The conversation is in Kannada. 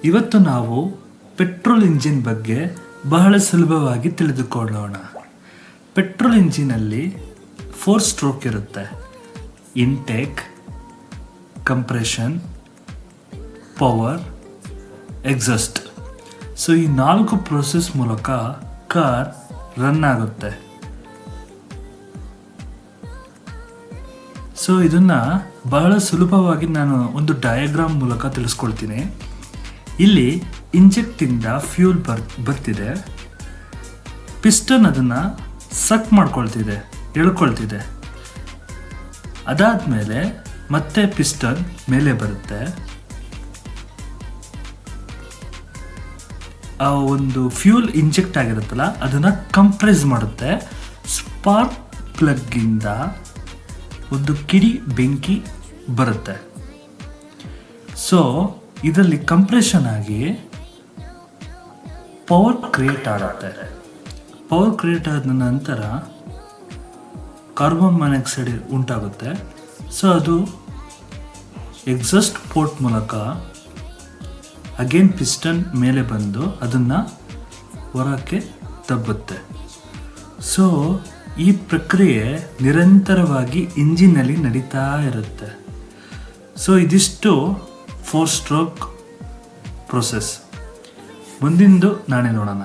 ಇವತ್ತು ನಾವು ಪೆಟ್ರೋಲ್ ಇಂಜಿನ್ ಬಗ್ಗೆ ಬಹಳ ಸುಲಭವಾಗಿ ತಿಳಿದುಕೊಳ್ಳೋಣ. ಪೆಟ್ರೋಲ್ ಇಂಜಿನಲ್ಲಿ 4 ಸ್ಟ್ರೋಕ್ ಇರುತ್ತೆ. Intake, compression, power, exhaust. So ಈ 4 ಪ್ರೋಸೆಸ್ ಮೂಲಕ ಕಾರ್ ರನ್ ಆಗುತ್ತೆ. ಸೊ ಇದನ್ನು ಬಹಳ ಸುಲಭವಾಗಿ ನಾನು ಒಂದು ಡಯಾಗ್ರಾಮ್ ಮೂಲಕ ತಿಳಿಸ್ಕೊಳ್ತೀನಿ. ಇಲ್ಲಿ ಇಂಜೆಕ್ಟಿಂದ ಫ್ಯೂಲ್ ಬರ್ತಿದೆ, ಪಿಸ್ಟನ್ ಅದನ್ನು ಸಕ್ ಮಾಡ್ಕೊಳ್ತಿದೆ, ಎಳ್ಕೊಳ್ತಿದೆ. ಅದಾದಮೇಲೆ ಮತ್ತೆ ಪಿಸ್ಟನ್ ಮೇಲೆ ಬರುತ್ತೆ. ಆ ಒಂದು ಫ್ಯೂಲ್ ಇಂಜೆಕ್ಟ್ ಆಗಿರುತ್ತಲ್ಲ ಅದನ್ನು ಕಂಪ್ರೆಸ್ ಮಾಡುತ್ತೆ. ಸ್ಪಾರ್ಕ್ ಪ್ಲಗ್ಗಿಂದ ಒಂದು ಕಿಡಿ ಬೆಂಕಿ ಬರುತ್ತೆ. ಸೊ ಇದರಲ್ಲಿ ಕಂಪ್ರೆಷನ್ ಆಗಿ ಪವರ್ ಕ್ರಿಯೇಟ್ ಆಗುತ್ತೆ. ಪವರ್ ಕ್ರಿಯೇಟ್ ಆದ ನಂತರ ಕಾರ್ಬನ್ ಮಾನಾಕ್ಸೈಡ್ ಉಂಟಾಗುತ್ತೆ. ಸೊ ಅದು ಎಕ್ಸಾಸ್ಟ್ ಪೋರ್ಟ್ ಮೂಲಕ ಅಗೇನ್ ಪಿಸ್ಟನ್ ಮೇಲೆ ಬಂದು ಅದನ್ನು ಹೊರಕ್ಕೆ ತಬ್ಬುತ್ತೆ. ಸೊ ಈ ಪ್ರಕ್ರಿಯೆ ನಿರಂತರವಾಗಿ ಇಂಜಿನಲ್ಲಿ ನಡೀತಾ ಇರುತ್ತೆ. ಸೊ ಇದಿಷ್ಟು 4 ಸ್ಟ್ರೋಕ್ ಪ್ರೋಸೆಸ್. ಮುಂದಿಂದು ನಾಳೆ ನೋಡೋಣ.